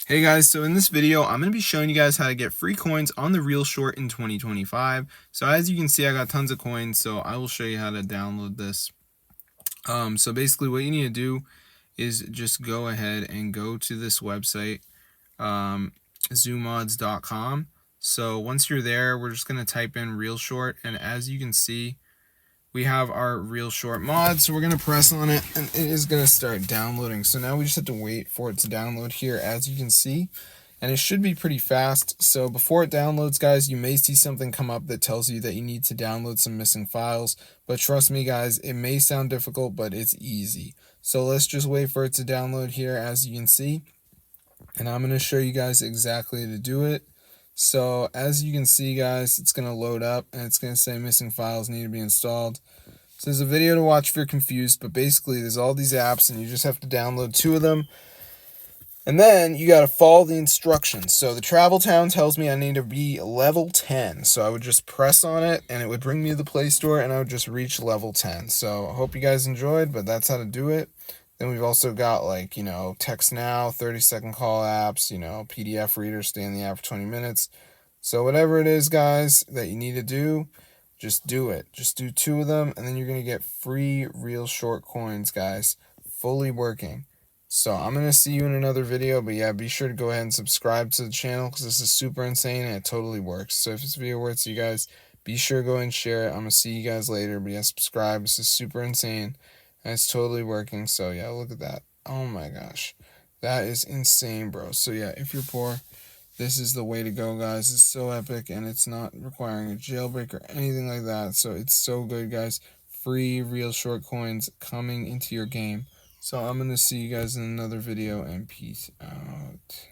Hey guys, so in this video, I'm going to be showing you guys how to get free coins on the ReelShort in 2025. So as you can see, I got tons of coins, so I will show you how to download this. So basically what you need to do is just go ahead and go to this website, zoomods.com. So once you're there, we're just going to type in ReelShort, and as you can see, we have our ReelShort mod. So we're going to press on it and it is going to start downloading. So now we just have to wait for it to download here, as you can see, and it should be pretty fast. So before it downloads, guys, you may see something come up that tells you that you need to download some missing files, but trust me guys, it may sound difficult, but it's easy. So let's just wait for it to download here, as you can see, and I'm going to show you guys exactly how to do it. So as you can see, guys, it's going to load up and it's going to say missing files need to be installed. So there's a video to watch if you're confused, but basically there's all these apps and you just have to download 2 of them. And then you got to follow the instructions. So the travel town tells me I need to be level 10. So I would just press on it and it would bring me to the Play Store and I would just reach level 10. So I hope you guys enjoyed, but that's how to do it. Then we've also got, like, text now, 30-second call apps, PDF reader, stay in the app for 20 minutes. So whatever it is, guys, that you need to do, just do it. Just do 2 of them, and then you're going to get free ReelShort coins, guys, fully working. So I'm going to see you in another video, but yeah, be sure to go ahead and subscribe to the channel because this is super insane and it totally works. So if this video works, you guys, be sure to go ahead and share it. I'm going to see you guys later, but yeah, subscribe. This is super insane. And it's totally working. So yeah, look at that. Oh my gosh. That is insane, bro. So yeah, if you're poor, this is the way to go, guys. It's so epic and it's not requiring a jailbreak or anything like that. So it's so good, guys. Free ReelShort coins coming into your game. So I'm going to see you guys in another video, and peace out.